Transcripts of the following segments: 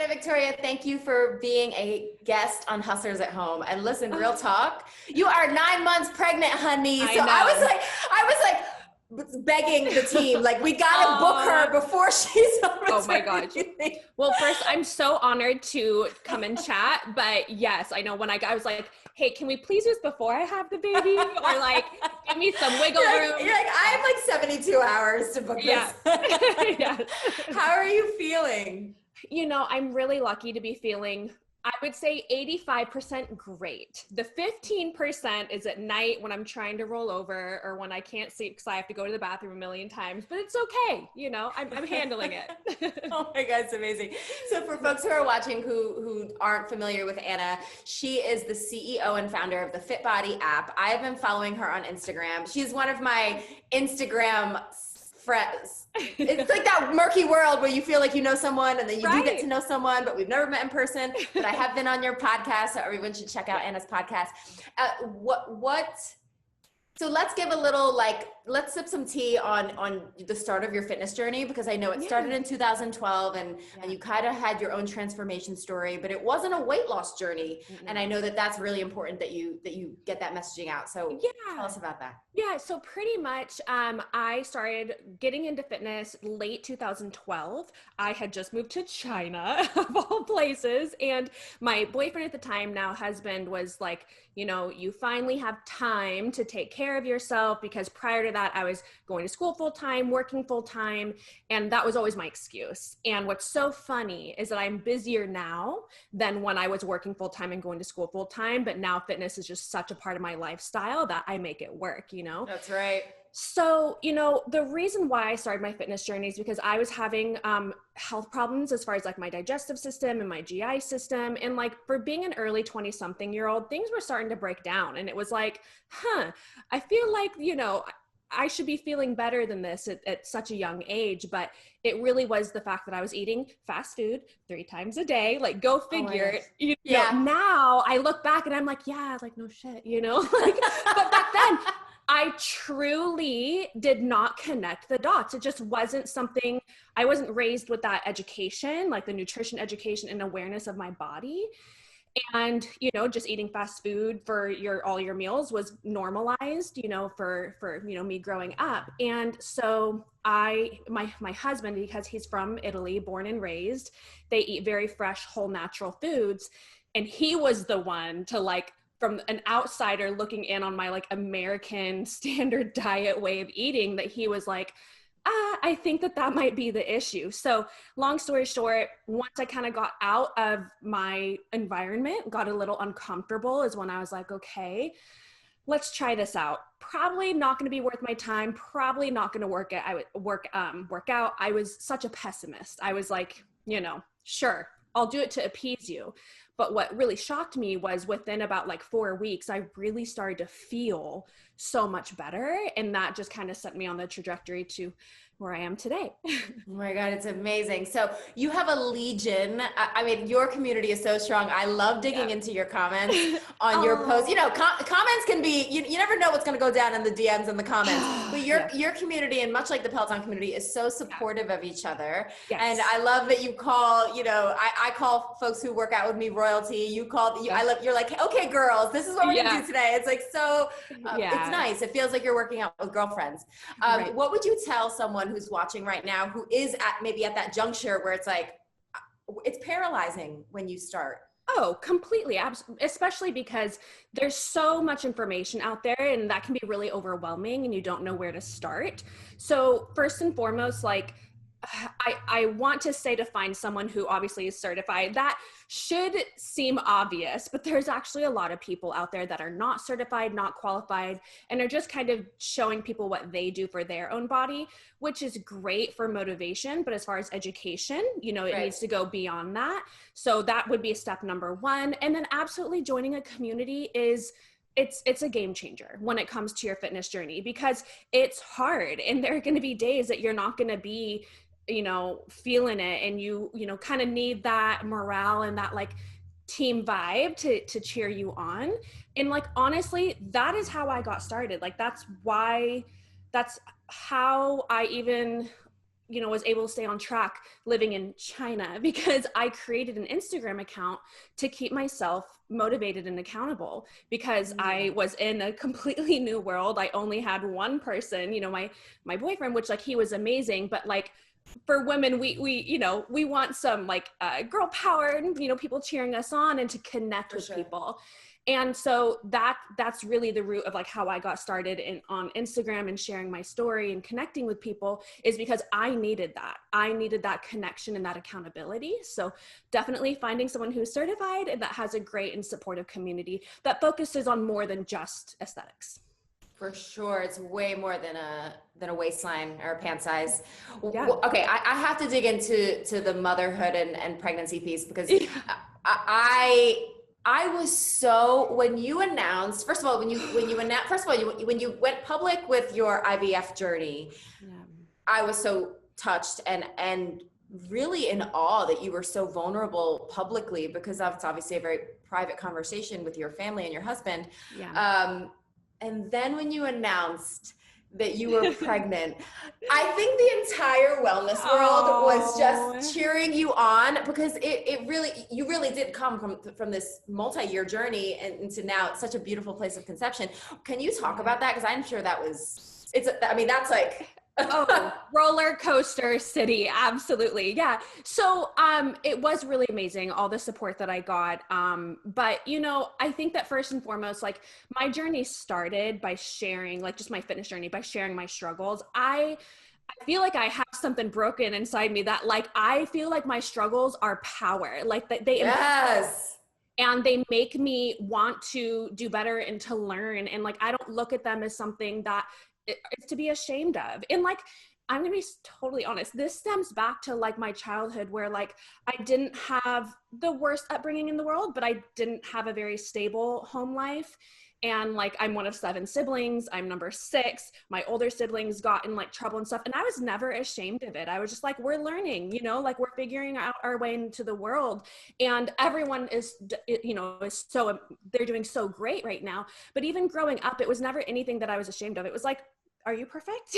Anna Victoria, thank you for being a guest on Hustlers at Home. And listen, real talk, you are 9 months pregnant, honey. So I was like begging the team, like, we gotta book her before she's on maternity. Oh my gosh. Well, first, I'm so honored to come and chat, but yes, I know when I was like, hey, can we please do this before I have the baby? Or like, give me some wiggle room. You're like, I have like 72 hours to book this. Yeah. How are you feeling? You know, I'm really lucky to be feeling, I would say 85% great. The 15% is at night when I'm trying to roll over or when I can't sleep because I have to go to the bathroom a million times, but it's okay. You know, I'm handling it. Oh my God, it's amazing. So for folks who are watching who aren't familiar with Anna, she is the CEO and founder of the Fit Body app. I have been following her on Instagram. She's one of my Instagram friends. It's like that murky world where you feel like you know someone and then you do get to know someone, but we've never met in person. But I have been on your podcast, so everyone should check out Anna's podcast. So let's give a little, let's sip some tea on the start of your fitness journey, because I know it started in 2012 and you kind of had your own transformation story, but it wasn't a weight loss journey. Mm-hmm. And I know that that's really important that you get that messaging out. So tell us about that. Yeah. So pretty much, I started getting into fitness late 2012. I had just moved to China of all places. And my boyfriend at the time, now husband, was like, you know, you finally have time to take care of yourself, because prior to that, I was going to school full time, working full time. And that was always my excuse. And what's so funny is that I'm busier now than when I was working full time and going to school full time. But now fitness is just such a part of my lifestyle that I make it work, you know? That's right. So, you know, the reason why I started my fitness journey is because I was having health problems as far as like my digestive system and my GI system. And like for being an early 20-something-year-old, things were starting to break down. And it was like, I feel like, you know, I should be feeling better than this at such a young age. But it really was the fact that I was eating fast food 3 times a day, like go figure. You know, now I look back and I'm like, yeah, like no shit, you know, like, but back then I truly did not connect the dots. It just wasn't something, I wasn't raised with that education, like the nutrition education and awareness of my body. And, you know, just eating fast food for all your meals was normalized, you know, for, you know, me growing up. And so my husband, because he's from Italy, born and raised, they eat very fresh, whole natural foods. And he was the one to like, from an outsider looking in on my like American standard diet way of eating, that he was like, I think that might be the issue. So long story short, once I kind of got out of my environment, got a little uncomfortable, is when I was like, okay, let's try this out. Probably not going to be worth my time. Probably not going to work out. I was such a pessimist. I was like, you know, sure, I'll do it to appease you. But what really shocked me was within about like 4 weeks, I really started to feel so much better. And that just kind of set me on the trajectory to where I am today. Oh my God, it's amazing. So you have a legion. I mean, your community is so strong. I love digging into your comments on your posts. You know, comments can be, you never know what's going to go down in the DMs and the comments, but your community, and much like the Peloton community, is so supportive of each other. Yes. And I love that you call, you know, I call folks who work out with me royalty. You're like, okay, girls, this is what we're going to do today. It's like, so it's nice. It feels like you're working out with girlfriends. What would you tell someone who's watching right now who is maybe at that juncture where it's like, it's paralyzing when you start? Oh, completely. Especially because there's so much information out there, and that can be really overwhelming and you don't know where to start. So first and foremost, like, I want to say to find someone who obviously is certified. That should seem obvious, but there's actually a lot of people out there that are not certified, not qualified, and are just kind of showing people what they do for their own body, which is great for motivation. But as far as education, you know, it needs to go beyond that. So that would be step number 1. And then absolutely joining a community it's a game changer when it comes to your fitness journey, because it's hard. And there are going to be days that you're not going to be, you know, feeling it, and you know, kind of need that morale and that like team vibe to cheer you on. And like, honestly, that is how I got started. Like, that's how I even was able to stay on track living in China because I created an Instagram account to keep myself motivated and accountable because I was in a completely new world. I only had one person, my boyfriend, which like he was amazing, but like for women, we want some like girl power and, people cheering us on and to connect with people. And so that's really the root of like how I got started on Instagram and sharing my story and connecting with people is because I needed that. I needed that connection and that accountability. So definitely finding someone who's certified and that has a great and supportive community that focuses on more than just aesthetics. For sure. It's way more than a waistline or a pant size. Yeah. Okay. I have to dig into the motherhood and pregnancy piece because I was so, when you announced, first of all, when you went public with your IVF journey, I was so touched and really in awe that you were so vulnerable publicly because that's obviously a very private conversation with your family and your husband. Yeah. And then when you announced that you were pregnant, I think the entire wellness world was just cheering you on because you really did come from this multi-year journey and into now it's such a beautiful place of conception. Can you talk about that? Because I'm sure that's like roller coaster city. Absolutely. Yeah. So, it was really amazing, all the support that I got. But I think that first and foremost, like my journey started by sharing, like just my fitness journey, by sharing my struggles. I feel like I have something broken inside me that like, I feel like my struggles are power, like they and they make me want to do better and to learn. And like, I don't look at them as something that it's to be ashamed of. And like, I'm gonna be totally honest, this stems back to like my childhood where like I didn't have the worst upbringing in the world, but I didn't have a very stable home life. And like, I'm one of 7 siblings. I'm number 6. My older siblings got in like trouble and stuff. And I was never ashamed of it. I was just like, we're learning, like we're figuring out our way into the world. And everyone is so, they're doing so great right now. But even growing up, it was never anything that I was ashamed of. It was like, are you perfect?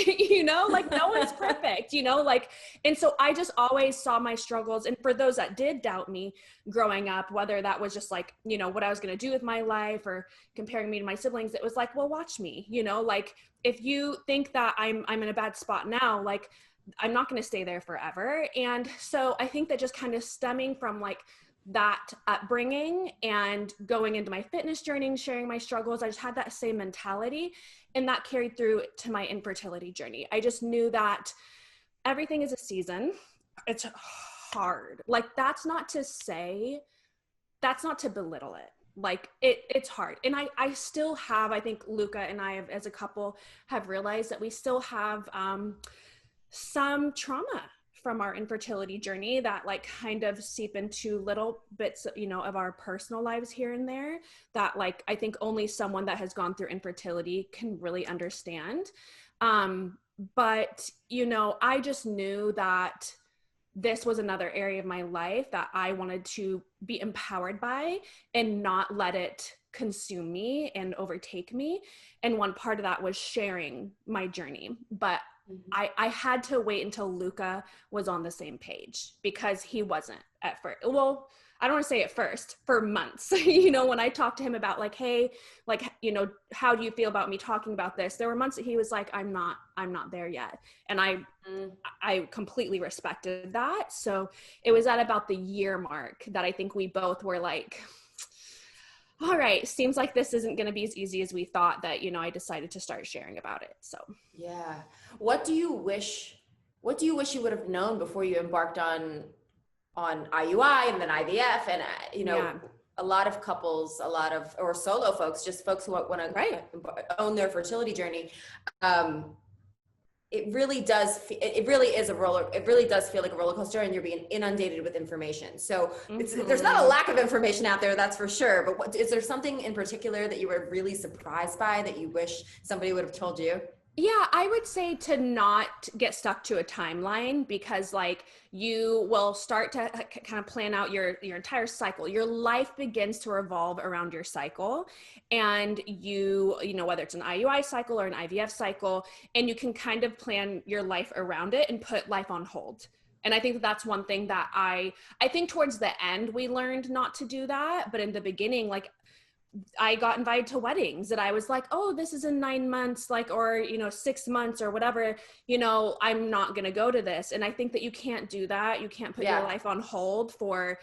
Like no one's perfect, like, and so I just always saw my struggles. And for those that did doubt me growing up, whether that was just like, what I was going to do with my life or comparing me to my siblings, it was like, well, watch me, like, if you think that I'm in a bad spot now, like, I'm not going to stay there forever. And so I think that just kind of stemming from like that upbringing and going into my fitness journey and sharing my struggles, I just had that same mentality. And that carried through to my infertility journey. I just knew that everything is a season. It's hard. Like, that's not to belittle it. Like it's hard. And I still have, I think Luca and I have, as a couple, have realized that we still have some trauma from our infertility journey that like kind of seep into little bits, of our personal lives here and there that like, I think only someone that has gone through infertility can really understand. But, I just knew that this was another area of my life that I wanted to be empowered by and not let it consume me and overtake me. And one part of that was sharing my journey. But I had to wait until Luca was on the same page because he wasn't at first. Well, I don't want to say at first, for months, when I talked to him about like, hey, like, how do you feel about me talking about this? There were months that he was like, I'm not there yet. And I completely respected that. So it was at about the year mark that I think we both were like, all right, seems like this isn't going to be as easy as we thought, that, I decided to start sharing about it. So, yeah. What do you wish you would have known before you embarked on IUI and then IVF and, a lot of couples, or solo folks, just folks who want to own their fertility journey. It really does feel like a roller coaster and you're being inundated with information. So there's not a lack of information out there, that's for sure. But is there something in particular that you were really surprised by that you wish somebody would have told you? Yeah, I would say to not get stuck to a timeline, because like you will start to kind of plan out your entire cycle. Your life begins to revolve around your cycle, and you know, whether it's an IUI cycle or an IVF cycle, and you can kind of plan your life around it and put life on hold. And I think that that's one thing that I think towards the end we learned not to do that, but in the beginning, like I got invited to weddings that I was like, oh, this is in 9 months, like, or, you know, 6 months or whatever, you know, I'm not going to go to this. And I think that you can't do that. You can't put your life on hold for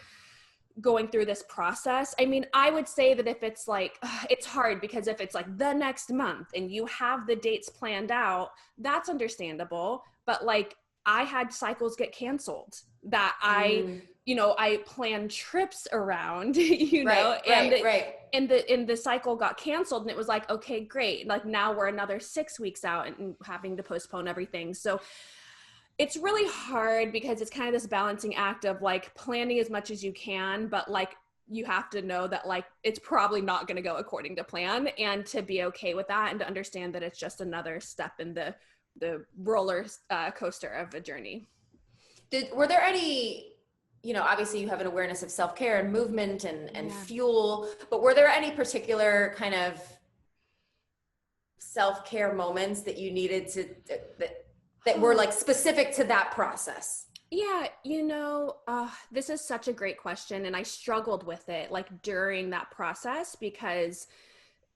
going through this process. I mean, I would say that if it's like, it's hard because if it's like the next month and you have the dates planned out, that's understandable. But like, I had cycles get canceled that you know, I planned trips around, you know, and the cycle got canceled, and it was like, okay, great. Like now we're another 6 weeks out and having to postpone everything. So it's really hard because it's kind of this balancing act of like planning as much as you can, but like you have to know that like it's probably not going to go according to plan, and to be okay with that and to understand that it's just another step in the roller coaster of a journey. Were there any, you know, obviously you have an awareness of self-care and movement and fuel, but were there any particular kind of self-care moments that you needed to, that were like specific to that process? Yeah, you know, this is such a great question, and I struggled with it like during that process because,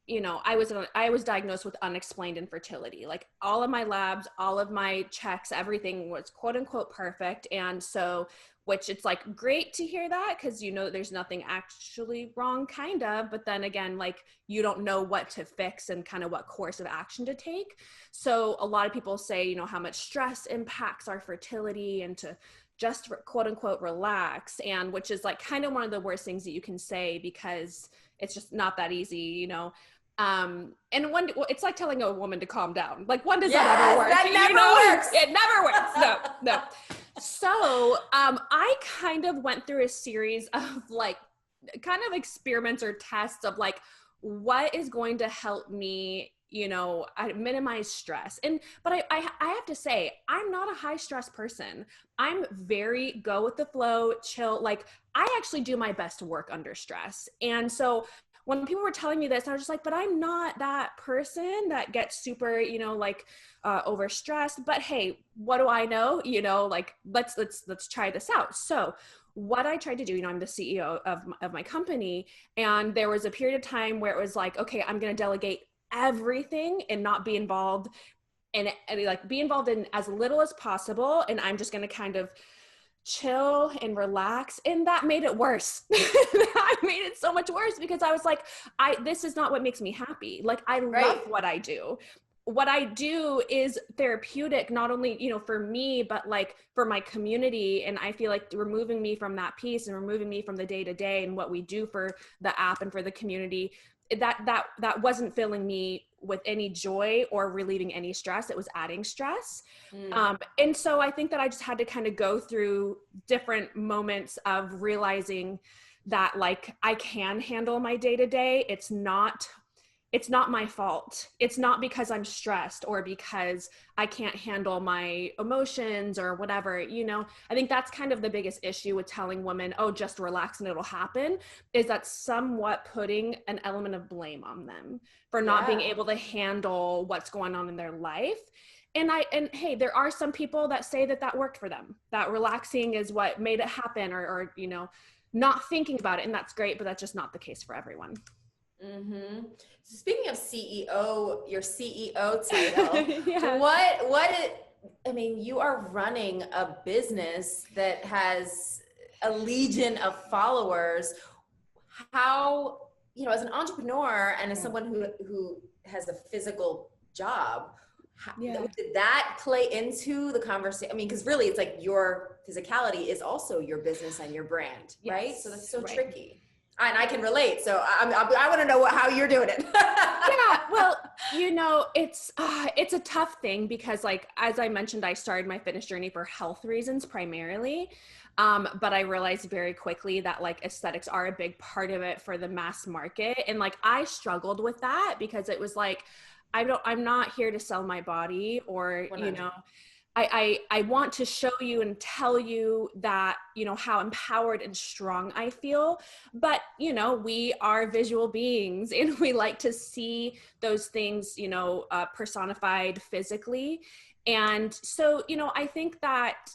you know, I was diagnosed with unexplained infertility. Like all of my labs, all of my checks, everything was quote unquote perfect. And so, which it's like great to hear that because you know there's nothing actually wrong, kind of, but then again, like you don't know what to fix and kind of what course of action to take. So a lot of people say, you know, how much stress impacts our fertility and to just quote unquote relax, and which is like kind of one of the worst things that you can say because it's just not that easy, you know. And one, it's like telling a woman to calm down. Like, when does that ever work? That never works. It never works. No. So, I kind of went through a series of like, kind of experiments or tests of like, what is going to help me, you know, minimize stress. But I have to say, I'm not a high stress person. I'm very go with the flow, chill. Like, I actually do my best work under stress. And so when people were telling me this, I was just like, but I'm not that person that gets super, you know, like overstressed. But hey, what do I know? You know, like let's try this out. So what I tried to do, you know, I'm the CEO of my company, and there was a period of time where it was like, okay, I'm going to delegate everything and not be involved, and like be involved in as little as possible, and I'm just going to kind of chill and relax. And that made it worse. That made it so much worse because I was like, this is not what makes me happy. Like I love what I do. What I do is therapeutic, not only, you know, for me, but like for my community. And I feel like removing me from that piece and removing me from the day to day and what we do for the app and for the community, that wasn't filling me with any joy or relieving any stress. It was adding stress. And so I think that I just had to kind of go through different moments of realizing that like I can handle my day to day. It's not my fault. It's not because I'm stressed or because I can't handle my emotions or whatever, you know. I think that's kind of the biggest issue with telling women, oh, just relax and it'll happen, is that somewhat putting an element of blame on them for not being able to handle what's going on in their life. And hey, there are some people that say that worked for them, that relaxing is what made it happen, or you know, not thinking about it. And that's great, but that's just not the case for everyone. Mm-hmm. Speaking of CEO, your CEO title, I mean, you are running a business that has a legion of followers. How, you know, as an entrepreneur and as someone who has a physical job, did that play into the conversation? I mean, because really it's like your physicality is also your business and your brand, right? So that's so tricky. And I can relate. So I want to know how you're doing it. Yeah, well, you know, it's a tough thing because, like, as I mentioned, I started my fitness journey for health reasons primarily. But I realized very quickly that like aesthetics are a big part of it for the mass market. And like, I struggled with that because it was like, I'm not here to sell my body or, 100. I want to show you and tell you that, how empowered and strong I feel. But, we are visual beings and we like to see those things, personified physically. And so, I think that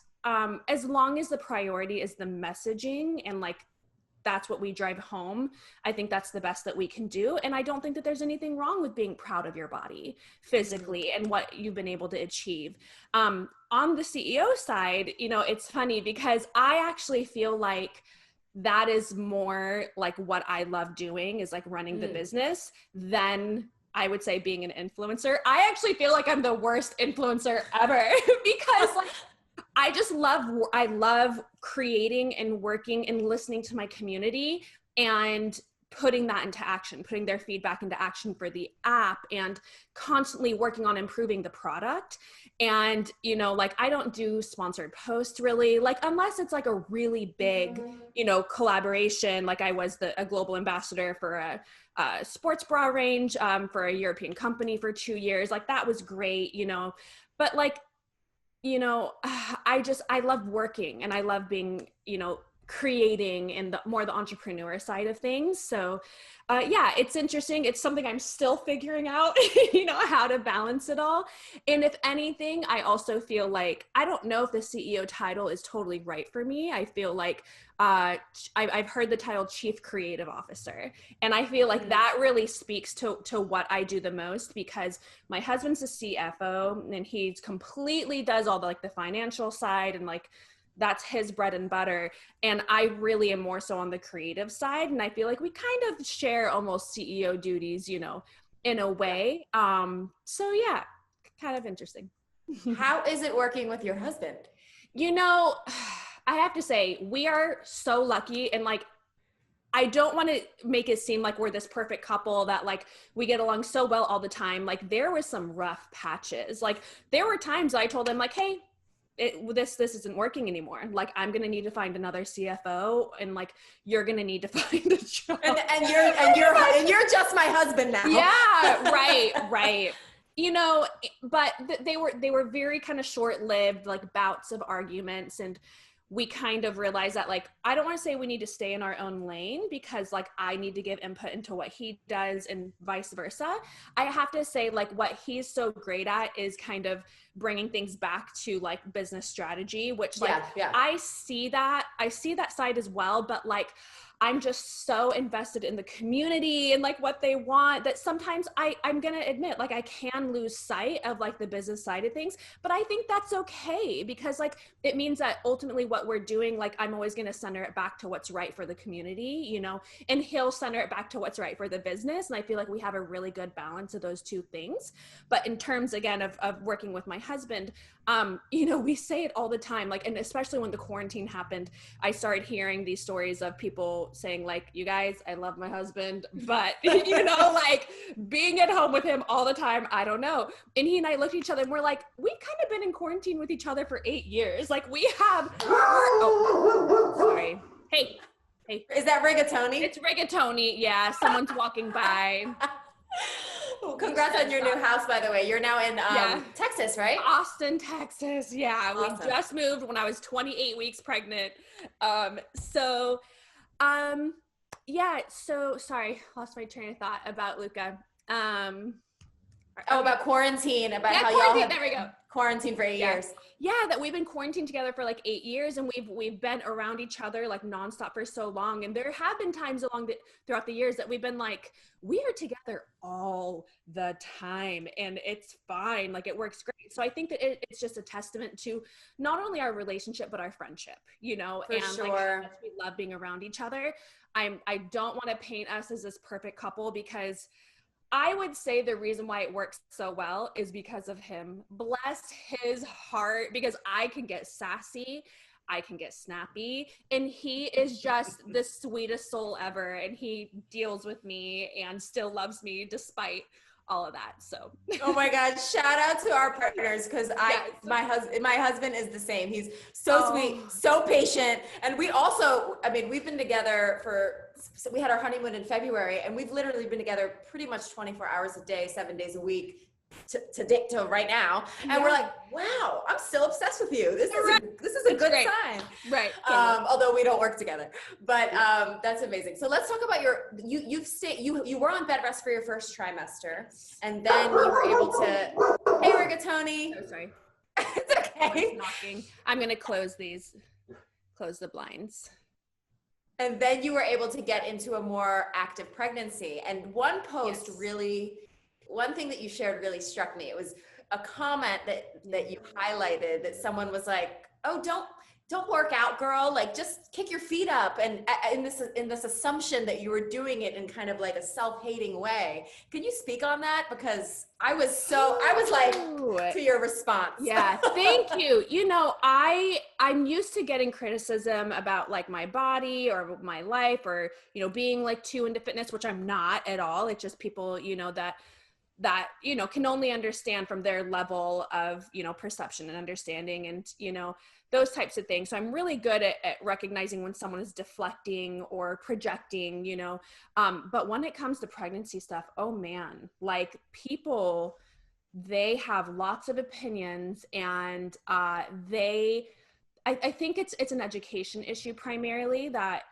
as long as the priority is the messaging and like that's what we drive home, I think that's the best that we can do. And I don't think that there's anything wrong with being proud of your body physically and what you've been able to achieve. On the CEO side, it's funny because I actually feel like that is more like what I love doing is like running the business than I would say being an influencer. I actually feel like I'm the worst influencer ever because like I love creating and working and listening to my community and putting that into action, putting their feedback into action for the app and constantly working on improving the product. And, like I don't do sponsored posts really, like unless it's like a really big, collaboration. Like I was a global ambassador for a sports bra range for a European company for 2 years. Like that was great, but like, I love working and I love being, creating and the entrepreneur side of things. So yeah, it's interesting. It's something I'm still figuring out, how to balance it all. And if anything, I also feel like, I don't know if the CEO title is totally right for me. I feel like I've heard the title Chief Creative Officer. And I feel like that really speaks to what I do the most because my husband's a CFO and he completely does all the financial side and like, that's his bread and butter. And I really am more so on the creative side. And I feel like we kind of share almost CEO duties, in a way. So yeah, kind of interesting. How is it working with your husband? I have to say we are so lucky and like, I don't want to make it seem like we're this perfect couple that like we get along so well all the time. Like there was some rough patches. Like there were times I told him like, hey, this isn't working anymore. Like I'm gonna need to find another CFO, and like you're gonna need to find a job. And you're just my husband now. Yeah, right. But they were very kind of short-lived, like bouts of arguments, and we kind of realized that like I don't want to say we need to stay in our own lane because like I need to give input into what he does and vice versa. I have to say like what he's so great at is kind of bringing things back to like business strategy, which like I see that side as well, but like I'm just so invested in the community and like what they want that sometimes I'm going to admit, like I can lose sight of like the business side of things, but I think that's okay because like it means that ultimately what we're doing, like I'm always going to center it back to what's right for the community, and he'll center it back to what's right for the business. And I feel like we have a really good balance of those two things. But in terms again of working with my husband, we say it all the time, like, and especially when the quarantine happened, I started hearing these stories of people saying like, you guys, I love my husband, but like being at home with him all the time, I don't know. And he and I looked at each other and we're like, we've kind of been in quarantine with each other for 8 years. Like sorry. Hey. Is that rigatoni? It's rigatoni. Yeah. Someone's walking by. Well, congrats on your new house, by the way. You're now in Texas, right? Austin, Texas. Yeah. Awesome. We just moved when I was 28 weeks pregnant. Yeah, so sorry, lost my train of thought about Luca. About quarantine, about how quarantine, y'all there we go. Quarantined for 8 years. Yeah, that we've been quarantined together for like 8 years, and we've been around each other like nonstop for so long. And there have been times throughout the years that we've been like, we are together all the time, and it's fine. Like it works great. So I think that it's just a testament to not only our relationship but our friendship, For and sure. like how much we love being around each other. I don't want to paint us as this perfect couple because I would say the reason why it works so well is because of him. Bless his heart, because I can get sassy, I can get snappy, and he is just the sweetest soul ever, and he deals with me and still loves me despite all of that. So. Oh my God. Shout out to our partners. Cause my husband is the same. He's so sweet, so patient. And we also, I mean, we've been together we had our honeymoon in February, and we've literally been together pretty much 24 hours a day, 7 days a week to right now. And we're like, wow, I'm still obsessed with you. This is a good sign. Right. Although we don't work together, but that's amazing. So let's talk about you were on bed rest for your first trimester, and then you were able to, hey Rigatoni. Oh, sorry. It's okay. Knocking. I'm going to close the blinds. And then you were able to get into a more active pregnancy. And one post one thing that you shared really struck me. It was a comment that you highlighted, that someone was like, oh, don't work out, girl. Like, just kick your feet up. And in this assumption that you were doing it in kind of like a self-hating way. Can you speak on that? Because I was like, to your response. Yeah, thank you. You know, I'm used to getting criticism about like my body or my life, or, you know, being like too into fitness, which I'm not at all. It's just people, you know, that, you know, can only understand from their level of, you know, perception and understanding, and, you know, those types of things. So I'm really good at recognizing when someone is deflecting or projecting, you know, but when it comes to pregnancy stuff, oh man, like people, they have lots of opinions, and I think it's an education issue primarily that,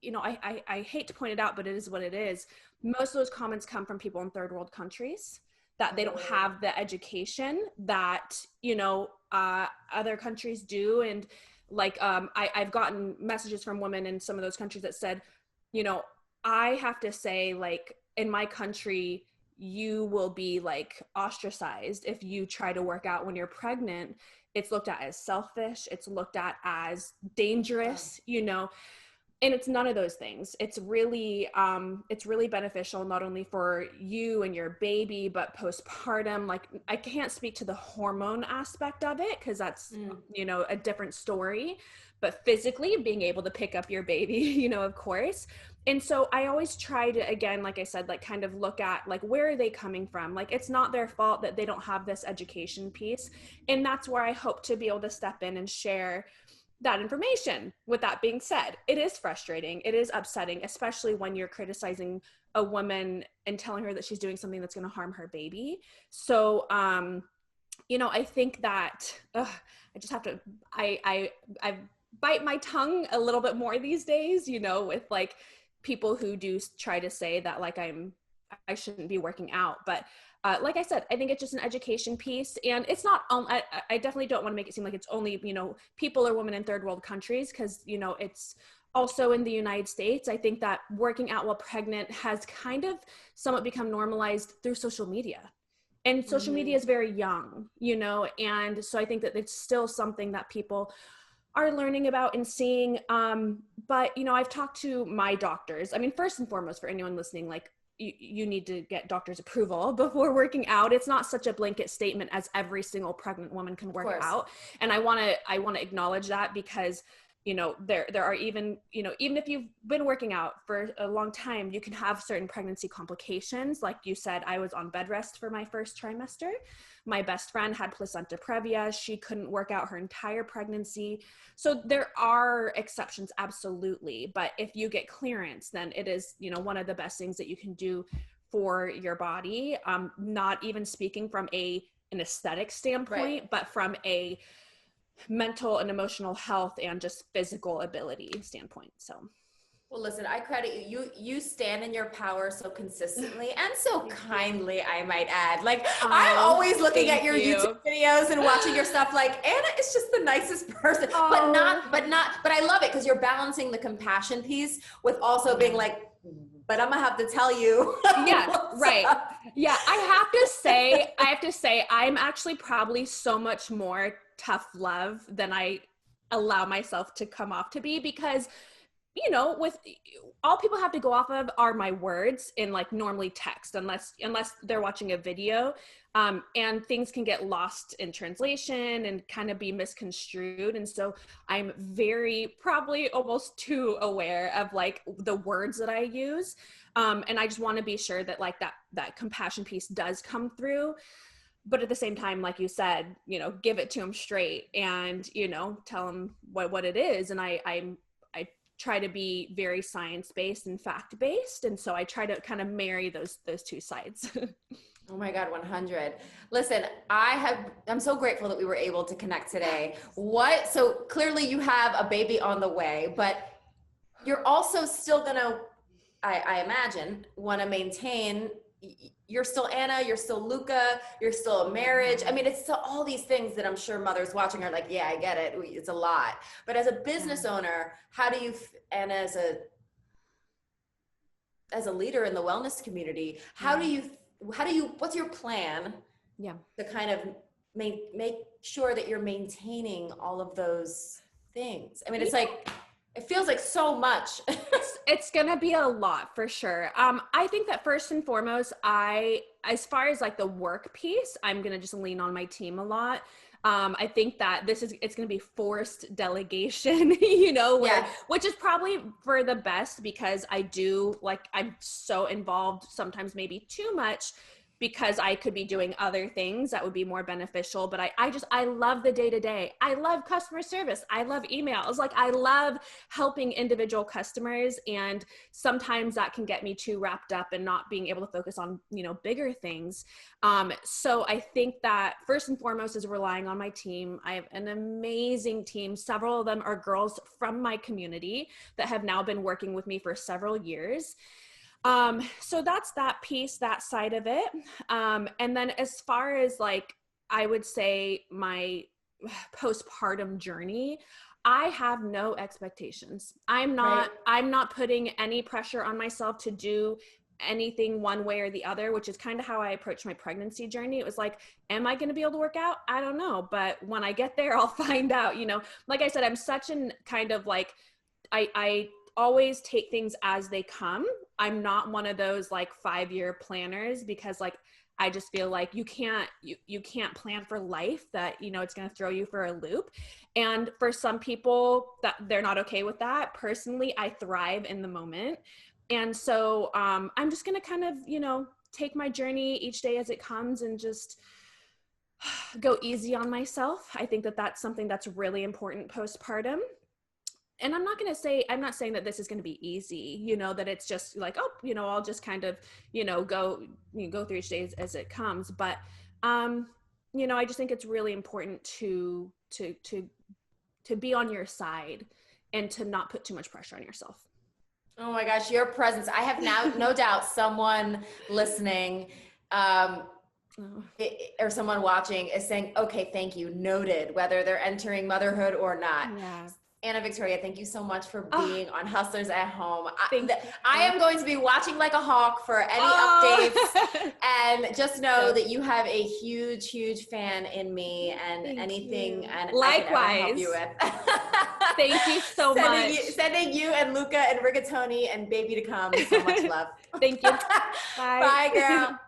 you know, I hate to point it out, but it is what it is. Most of those comments come from people in third world countries, that they don't have the education that, you know, other countries do. And like, I've gotten messages from women in some of those countries that said, you know, I have to say, like, in my country, you will be like ostracized if you try to work out when you're pregnant. It's looked at as selfish. It's looked at as dangerous, you know. And it's none of those things. It's really beneficial, not only for you and your baby, but postpartum. Like, I can't speak to the hormone aspect of it, because that's, you know, a different story, but physically being able to pick up your baby, you know, of course. And so I always try to, again, like I said, like kind of look at like, where are they coming from? Like, it's not their fault that they don't have this education piece. And that's where I hope to be able to step in and share that information. With that being said, it is frustrating. It is upsetting, especially when you're criticizing a woman and telling her that she's doing something that's going to harm her baby. So, you know, I think that I just have to, I bite my tongue a little bit more these days, you know, with like people who do try to say that like I shouldn't be working out. But like I said, I think it's just an education piece, and it's not, I definitely don't want to make it seem like it's only, you know, people or women in third world countries, because, you know, it's also in the United States. I think that working out while pregnant has kind of somewhat become normalized through social media, and social media is very young, you know, and so I think that it's still something that people are learning about and seeing. But, you know, I've talked to my doctors. I mean, first and foremost, for anyone listening, like, you need to get doctor's approval before working out. It's not such a blanket statement as every single pregnant woman can work out. And I want to acknowledge that, because, you know, there are even, you know, even if you've been working out for a long time, you can have certain pregnancy complications. Like you said, I was on bed rest for my first trimester. My best friend had placenta previa. She couldn't work out her entire pregnancy. So there are exceptions, absolutely. But if you get clearance, then it is, you know, one of the best things that you can do for your body. Not even speaking from an aesthetic standpoint, but from a mental and emotional health and just physical ability standpoint. So, well, listen, I credit you. You stand in your power so consistently and so kindly, I might add. Like, I'm always looking at your YouTube videos and watching your stuff. Like, Anna is just the nicest person, but I love it, because you're balancing the compassion piece with also being like, but I'm gonna have to tell you. Yeah, right. Yeah, I have to say, I'm actually probably so much more tough love than I allow myself to come off to be, because you know, with all people have to go off of are my words in like normally text, unless they're watching a video. And things can get lost in translation and kind of be misconstrued. And so I'm very, probably almost too aware of like the words that I use. And I just want to be sure that like that compassion piece does come through. But at the same time, like you said, you know, give it to them straight and, you know, tell them what it is. And I try to be very science-based and fact-based. And so I try to kind of marry those two sides. Oh my God, 100. Listen, I'm so grateful that we were able to connect today. So clearly you have a baby on the way, but you're also still gonna, I imagine, want to maintain, you're still Anna, you're still Luca, you're still a marriage. I mean, it's still all these things that I'm sure mothers watching are like, yeah, I get it. It's a lot. But as a business owner, how do you, and as a leader in the wellness community, what's your plan to kind of make sure that you're maintaining all of those things? I mean, it's like, it feels like so much. It's going to be a lot for sure. I think that first and foremost, as far as like the work piece, I'm going to just lean on my team a lot. I think that it's going to be forced delegation, you know, which is probably for the best, because I'm so involved, sometimes maybe too much, because I could be doing other things that would be more beneficial. But I love the day-to-day. I love customer service. I love emails. Like, I love helping individual customers. And sometimes that can get me too wrapped up and not being able to focus on, you know, bigger things. So I think that first and foremost is relying on my team. I have an amazing team. Several of them are girls from my community that have now been working with me for several years. So that's that piece, that side of it. And then as far as like, I would say my postpartum journey, I have no expectations. I'm not putting any pressure on myself to do anything one way or the other, which is kind of how I approached my pregnancy journey. It was like, am I going to be able to work out? I don't know. But when I get there, I'll find out, you know. Like I said, I'm such an kind of like, I always take things as they come. I'm not one of those like 5-year planners, because like, I just feel like you can't plan for life, that, you know, it's going to throw you for a loop. And for some people that they're not okay with that. Personally, I thrive in the moment. And so, I'm just going to kind of, you know, take my journey each day as it comes and just go easy on myself. I think that that's something that's really important postpartum. And I'm not saying that this is going to be easy, you know, that it's just like, oh, you know, I'll just kind of, you know, go through each day as it comes. But, you know, I just think it's really important to be on your side and to not put too much pressure on yourself. Oh my gosh, your presence. I have now no doubt someone listening, or someone watching is saying, okay, thank you, noted, whether they're entering motherhood or not. Yeah. Anna Victoria, thank you so much for being on Hustlers at Home. I am going to be watching like a hawk for any updates, and just know that you have a huge, huge fan in me, and anything and likewise I can ever help you with. Thank you so much. Sending you and Luca and Rigatoni and baby to come so much love. Thank you. Bye. Bye, girl.